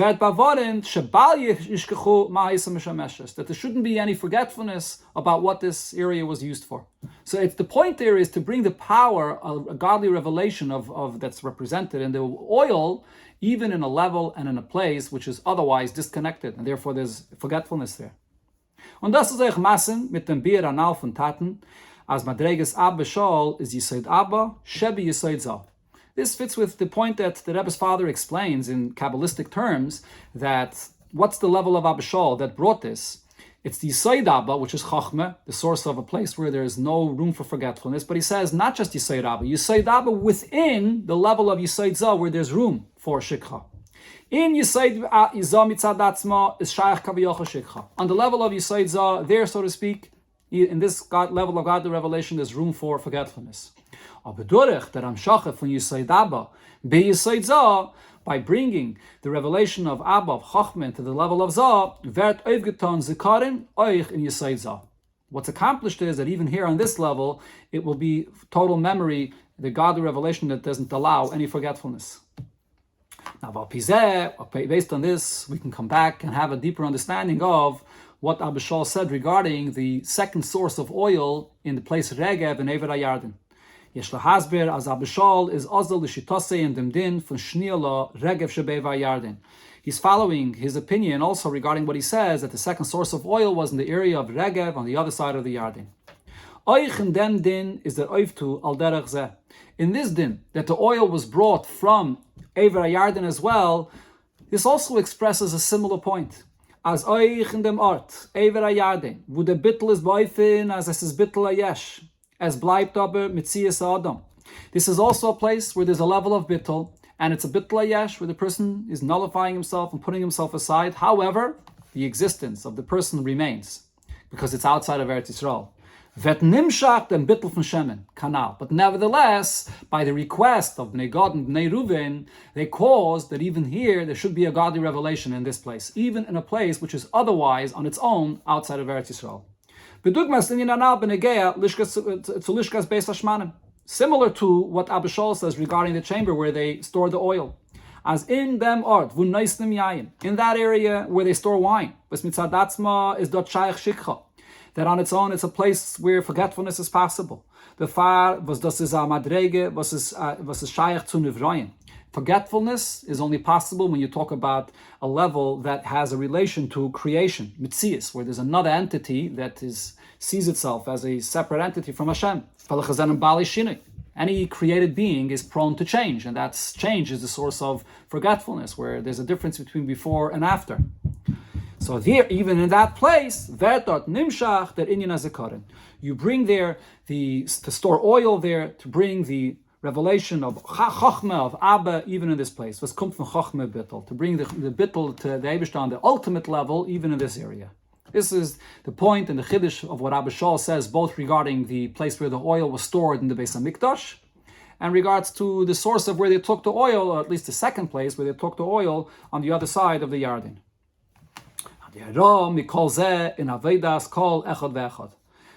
Speaker 1: there shouldn't be any forgetfulness about what this area was used for. So it's the point there is to bring the power of a godly revelation of that's represented in the oil, even in a level and in a place which is otherwise disconnected, and therefore there's forgetfulness there. Und das ist euch Massen mit dem Bier anal von Taten, als Madreges Abba Shol is Yisoid Abba, Shebi Yisoid Zal. This fits with the point that the Rebbe's father explains in Kabbalistic terms, that what's the level of Abba Shol that brought this? It's the Yisoid Abba, which is Chachma, the source of a place where there is no room for forgetfulness, but he says not just Yisoid Abba within the level of Yisoid Zal, where there's room for Shikha. In Yisoid Zal mitzad atzma is Shayach Kaviyachah Shikha. On the level of Yisoid Zal, there, so to speak, in this level of God, the revelation, there's room for forgetfulness. Aber durch der Amshache von Yisoid Abba be Yisoid Zal, by bringing the revelation of Abba, of Chachman, to the level of Zal, wird aufgetan zikarin euch in Yisoid Zal. What's accomplished is that even here on this level, it will be total memory, the godly revelation that doesn't allow any forgetfulness. Now, based on this, we can come back and have a deeper understanding of what Abba Shol said regarding the second source of oil in the place Regev and Ever HaYarden. Yesh lahasber as Abba Shol is ozal l'shitase in dem din von Shniela Regev shebeva HaYarden. He's following his opinion also regarding what he says, that the second source of oil was in the area of Regev on the other side of the Yarden. Oich in dem din is der oiftu al derech zeh. In this din, that the oil was brought from Ever HaYarden as well, this also expresses a similar point. As oich in dem ort, Ever HaYarden, wo der Bittel is boifin, as es is Bittel hayesh, as bleibt aber mitzias Adam. This is also a place where there's a level of Bittel, and it's a Bittel hayesh, where the person is nullifying himself and putting himself aside. However, the existence of the person remains, because it's outside of Eretz Yisrael. Vet nimshach den Bittel von Shemen, kanal. But nevertheless, by the request of Bnei Gad and Bnei Reuven, they caused that even here there should be a godly revelation in this place, even in a place which is otherwise on its own outside of Eretz Yisrael. Similar to what Abba Shol says regarding the chamber where they store the oil. As in them art, in that area where they store wine, is dot shayach shikha. That on its own, it's a place where forgetfulness is possible. The far was das is a madrege, was is shayach zu nivroyin. Forgetfulness is only possible when you talk about a level that has a relation to creation, mitzias, where there's another entity that sees itself as a separate entity from Hashem. Any created being is prone to change, and that change is the source of forgetfulness, where there's a difference between before and after. So there, even in that place, you bring there to store oil there, to bring the revelation of Chachma, of Abba, even in this place. Was kommt von Chachma Bittel, to bring the Bittel to the Eibishter, the ultimate level, even in this area. This is the point in the Chiddush of what Abba Shol says, both regarding the place where the oil was stored in the Beis HaMikdash, and regards to the source of where they took the oil, or at least the second place where they took the oil on the other side of the Yarden.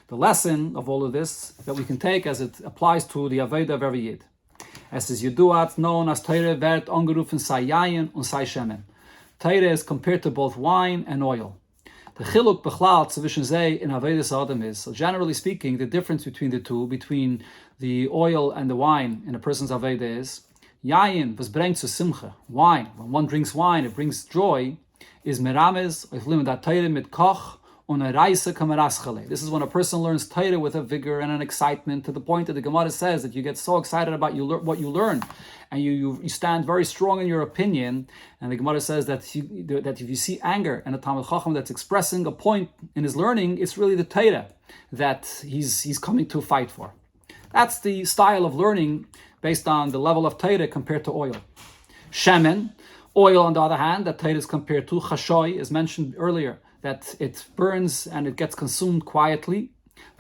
Speaker 1: The lesson of all of this that we can take as it applies to the Aveda of every Yid. Es ist Yeduat known as Teire wird angerufen sei Yayin und sei Shemen. Teire is compared to both wine and oil. The chiluk bechlal tzvishen zei in Avedas Adam is, so generally speaking, the difference between the two, between the oil and the wine in a person's Aveda is, Yayin was brengt zu simcha. Wine. When one drinks wine, it brings joy. Is merames of limudat Torah mit koch on a reise kameraschale. This is when a person learns Torah with a vigor and an excitement, to the point that the Gemara says that you get so excited about what you learn, and you stand very strong in your opinion. And the Gemara says that if you see anger in a Talmid Chacham that's expressing a point in his learning, it's really the Torah that he's coming to fight for. That's the style of learning based on the level of Torah compared to oil. Shemen, oil on the other hand, that Torah is compared to chashoy, as mentioned earlier, that it burns and it gets consumed quietly.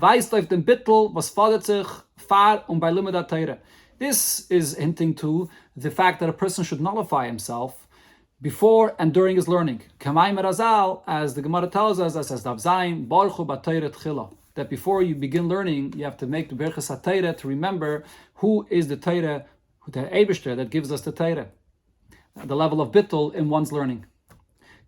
Speaker 1: Weist auf dem Bittel, was fordert sich far bei limudat Torah. This is hinting to the fact that a person should nullify himself before and during his learning. K'mayim Razal, as the Gemara tells us, as Dav Zayin, Baruchu b'Torah tchila, that before you begin learning, you have to make the Berachas HaTorah to remember who is the Torah, the Eibishter that gives us the Torah, the level of bittul in one's learning.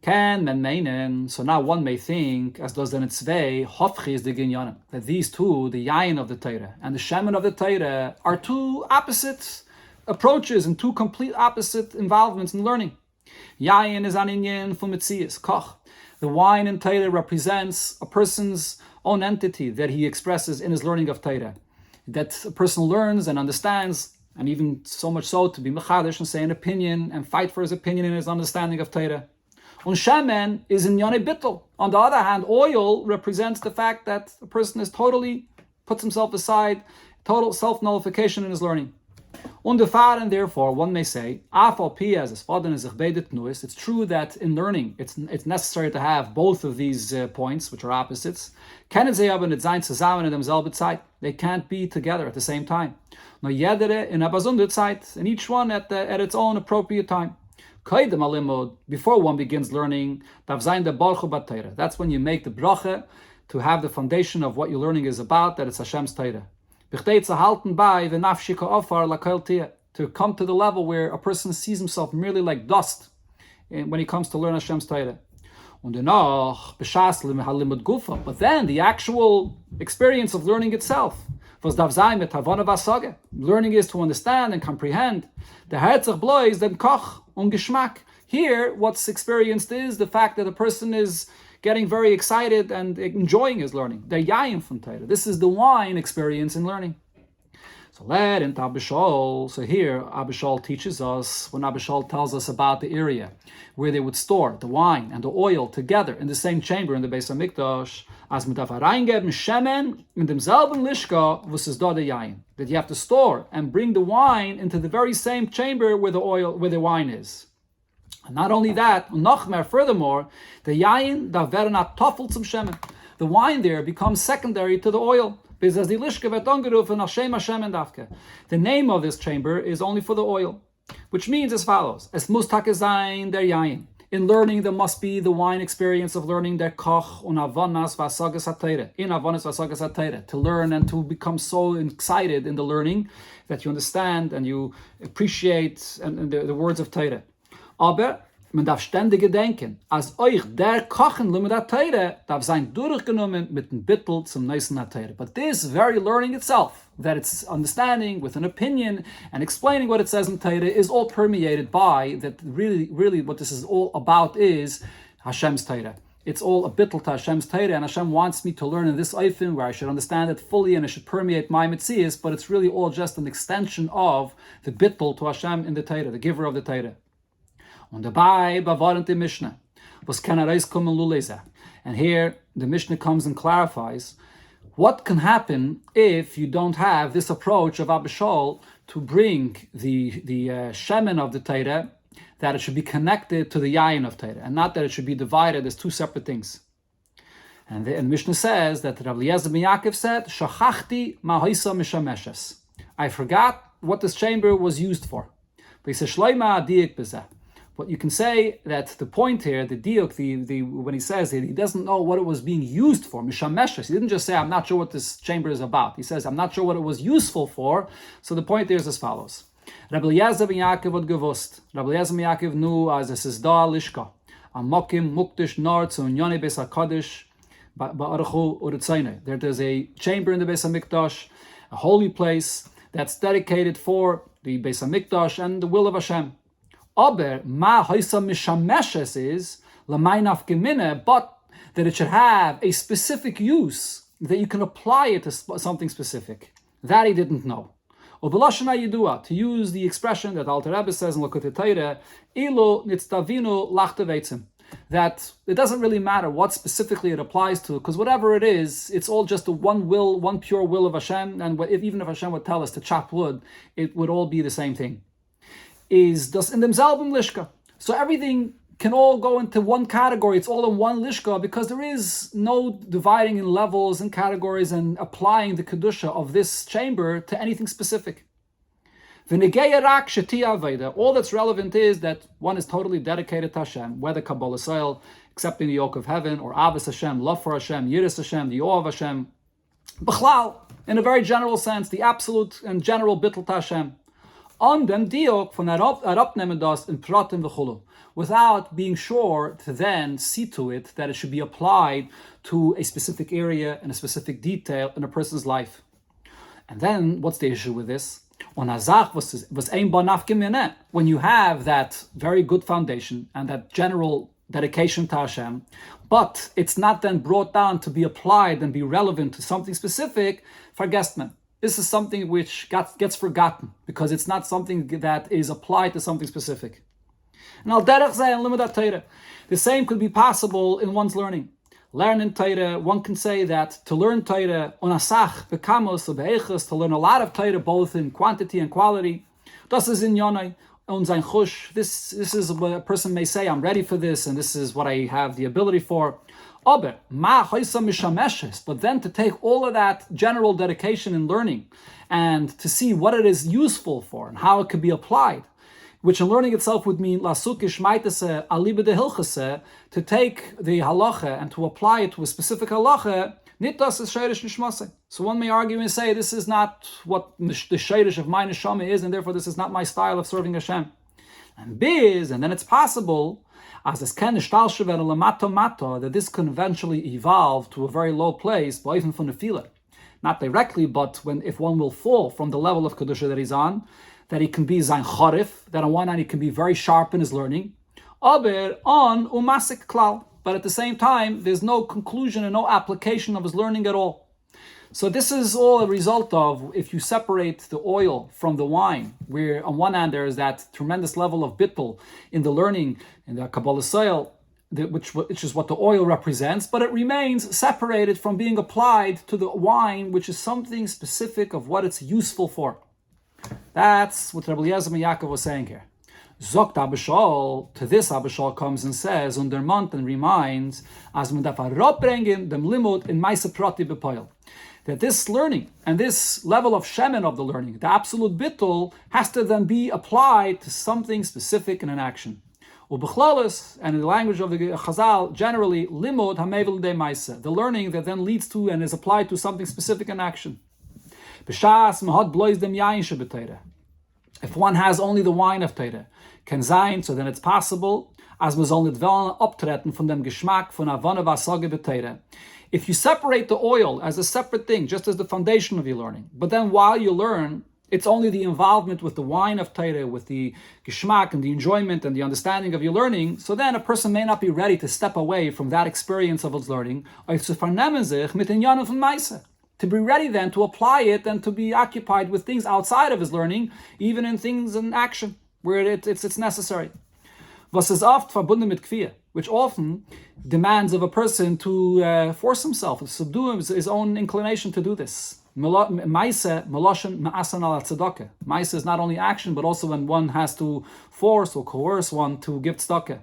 Speaker 1: Can men meinen, so now one may think, as does the Nitzvei, Hofchi is the Ginyanim, that these two, the Yayin of the Torah and the Shemen of the Torah, are two opposite approaches and two complete opposite involvements in learning. Yayin is an inyan from Metzias, Koch. The wine in Torah represents a person's own entity that he expresses in his learning of Torah, that a person learns and understands, and even so much so to be mechadish and say an opinion and fight for his opinion in his understanding of Torah. Und Shemen is in Yonei Bittel. On the other hand, oil represents the fact that a person is totally puts himself aside, total self-nullification in his learning. Und and therefore, one may say, Afal pi as es faden is nuis. It's true that in learning, it's necessary to have both of these points, which are opposites. Kennen sie aber nicht sein zusammen in demselben Zeit. They can't be together at the same time. No jedere in a besondere Zeit, and each one at its own appropriate time. Before one begins learning, that's when you make the bracha to have the foundation of what your learning is about, that it's Hashem's Torah. To come to the level where a person sees himself merely like dust when he comes to learn Hashem's Torah. But then the actual experience of learning itself, learning is to understand and comprehend. The Herzach blois dem Koch und Geschmack. Here, what's experienced is the fact that a person is getting very excited and enjoying his learning. The Yayin from Torah. This is the wine experience in learning. So let in Abishol. So here, Abishol teaches us, when Abishol tells us about the area where they would store the wine and the oil together in the same chamber in the Beis HaMikdash, as mit auf reingeben Shemen in demselben Lishka, was is da the Yayin. That you have to store and bring the wine into the very same chamber where the wine is. And not only that, noch mehr, furthermore, the Yayin da werden a Toffel zum Shemen. The wine there becomes secondary to the oil. The name of this chamber is only for the oil, which means as follows: Es muss take sein der Yayin. In learning, there must be the wine experience of learning der Koch und Avonas Vasagas HaTorah. In Avonas Vasagas HaTorah, to learn and to become so excited in the learning that you understand and you appreciate and the words of Torah. Aber man darf ständig gedenken, als euch der Kochen limudat Torah darf sein durchgenommen mit dem Bittel zum Neusen HaTorah. But this very learning itself, that it's understanding with an opinion and explaining what it says in Torah, is all permeated by that. Really what this is all about is Hashem's Torah. It's all a bittul to Hashem's Torah, and Hashem wants me to learn in this eifin where I should understand it fully and it should permeate my mitzias, but it's really all just an extension of the bittul to Hashem in the Torah, the giver of the Torah. Und dabei bewahrend die Mishnah, was kann herauskommen luleza. And here the Mishnah comes and clarifies what can happen if you don't have this approach of Abishol to bring the shemen of the Torah, that it should be connected to the yayin of Torah, and not that it should be divided as two separate things. And the Mishnah says that Rabbi Eliezer ben Yaakov said, "Shachachti ma hoisa mishameshes." I forgot what this chamber was used for. But he says, "Shloima diik bezeh." But you can say that the point here, the diuk, when he says it, he doesn't know what it was being used for. Mishameshes. He didn't just say, "I'm not sure what this chamber is about." He says, "I'm not sure what it was useful for." So the point there is as follows: Rabbi Eliezer ben Yaakov had gewusst. Rabbi Eliezer ben Yaakov knew as es is da lishka, amokim mukdish nor zu unyoni beis hakodesh ba'aruchu urutzayne. There's a chamber in the Beis Hamikdash, a holy place that's dedicated for the Beis HaMikdash, and the will of Hashem. Aber ma haisa mishameshes is l'may nafka, but that it should have a specific use, that you can apply it to something specific. That he didn't know. Ubelashana yidua, to use the expression that Alter Rebbe says in Lakutei Torah, ilu nitztavinu lachtevetzim, that it doesn't really matter what specifically it applies to, because whatever it is, it's all just the one will, one pure will of Hashem, and even if Hashem would tell us to chop wood, it would all be the same thing. Is das in demselben lishka. So everything can all go into one category. It's all in one lishka, because there is no dividing in levels and categories and applying the kedusha of this chamber to anything specific. All that's relevant is that one is totally dedicated to Hashem, whether Kabbalah Soil, accepting the yoke of heaven, or Avos Hashem, love for Hashem, Yiras Hashem, the awe of Hashem. B'chlal, in a very general sense, the absolute and general bittul to Hashem. On them diok von erabnemen das in pratim v'chulu, without being sure to then see to it that it should be applied to a specific area and a specific detail in a person's life. And then, what's the issue with this? When you have that very good foundation and that general dedication to Hashem, but it's not then brought down to be applied and be relevant to something specific, vergesst. This is something which gets forgotten, because it's not something that is applied to something specific. And al derech zeh in limudat Torah, the same could be possible in one's learning. Learning Torah, one can say that to learn Torah, unasach, bekamos, be'echas, to learn a lot of Torah, both in quantity and quality. Das is in yonai, on sein chush. This is what a person may say, I'm ready for this, and this is what I have the ability for. Aber, ma haisa mishameshes, but then to take all of that general dedication in learning and to see what it is useful for and how it could be applied, which in learning itself would mean lasukish maitase alibe de hilchase, to take the halacha and to apply it to a specific halacha, nitas is shayrish nishmase. So one may argue and say, this is not what the shayrish of my neshama is, and therefore this is not my style of serving Hashem. And then it's possible as this that this can eventually evolve to a very low place, even from the fila. Not directly, but if one will fall from the level of kedusha that he's on, that he can be zayin charif, that on one hand he can be very sharp in his learning, aber on umasik klal, but at the same time there's no conclusion and no application of his learning at all. So this is all a result of, if you separate the oil from the wine, where on one hand there is that tremendous level of bittul in the learning, in the Kabbalah soil, which is what the oil represents, but it remains separated from being applied to the wine, which is something specific of what it's useful for. That's what Rabbi Eliezer ben Yaakov was saying here. Zokt Abishal, to this Abishal comes and says, undermont and reminds, as man darf herabbringen dem limud in meise prati bepoil, that this learning and this level of shemen of the learning, the absolute bittul, has to then be applied to something specific in an action. Ubechlalis, and in the language of the Chazal, generally, limud hamevel de meise, the learning that then leads to and is applied to something specific in action. B'shas mahad blois dem yain shebetayre. If one has only the wine of Torah, can sein, so then it's possible, as man soll nicht wollen abtreten von dem Geschmack von Avona v'asage b'Torah. If you separate the oil as a separate thing, just as the foundation of your learning, but then while you learn, it's only the involvement with the wine of Torah, with the geschmack and the enjoyment and the understanding of your learning, so then a person may not be ready to step away from that experience of his learning, to be ready then to apply it and to be occupied with things outside of his learning, even in things in action, where it's necessary. Was is oft verbunden mit Kvier, which often demands of a person to force himself, to subdue his own inclination to do this. Maise is not only action, but also when one has to force or coerce one to give tzedakah.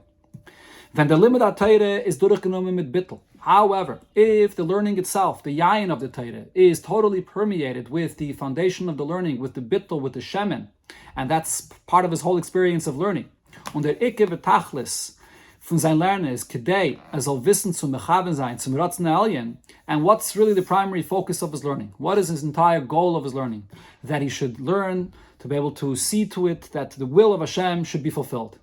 Speaker 1: When the limud Torah is durchgenommen mit bittul. However, if the learning itself, the yayin of the Torah, is totally permeated with the foundation of the learning, with the bittul, with the shemen, and that's part of his whole experience of learning, und der ikke betachlis von sein Lernen is kedei, soll wissen zum mechaven sein, zum ratzen alien, and what's really the primary focus of his learning? What is his entire goal of his learning? That he should learn to be able to see to it that the will of Hashem should be fulfilled.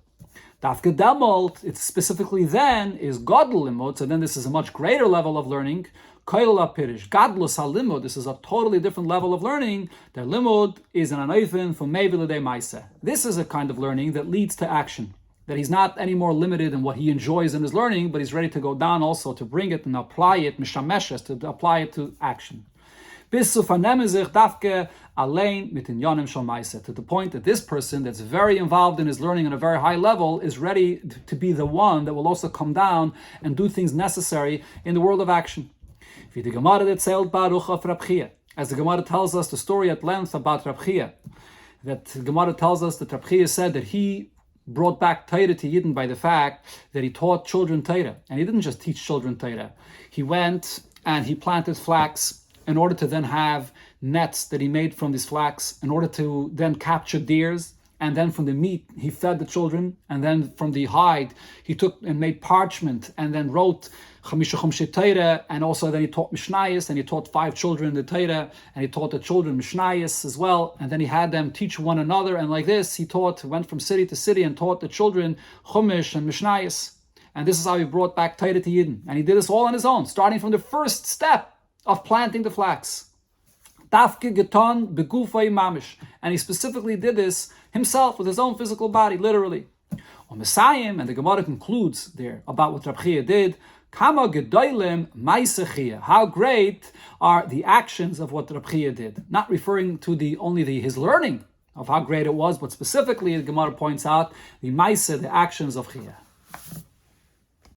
Speaker 1: Dafke Demalt, it's specifically then, is Godel Limud, so then this is a much greater level of learning. Koil Pirish, Gadlus HaLimud, this is a totally different level of learning. The Limud is an anoithin from Mevilade Maise. This is a kind of learning that leads to action. That he's not any more limited in what he enjoys in his learning, but he's ready to go down also to bring it and apply it, mishameshes, to apply it to action. To the point that this person that's very involved in his learning on a very high level is ready to be the one that will also come down and do things necessary in the world of action. As the Gemara tells us the story at length about Rabbi, that the Gemara tells us that Rabbi said that he brought back Torah to Yidden by the fact that he taught children Torah. And he didn't just teach children Torah. He went and he planted flax in order to then have nets that he made from this flax, in order to then capture deers, and then from the meat he fed the children, and then from the hide he took and made parchment, and then wrote Chamisha Chumshe Torah, and also then he taught Mishnayos, and he taught 5 children the Torah, and he taught the children Mishnayos as well, and then he had them teach one another, and like this he went from city to city and taught the children Chumash and Mishnayos. And this is how he brought back Torah to Yidden. And he did this all on his own, starting from the first step of planting the flax. Dafke geton begufay mamish. And he specifically did this himself with his own physical body, literally. On Messiah, and the Gemara concludes there about what Rabbi did. Kama gedoylem maisechia. How great are the actions of what Rabbi did? Not referring to his learning of how great it was, but specifically, the Gemara points out the maise, the actions of Chia.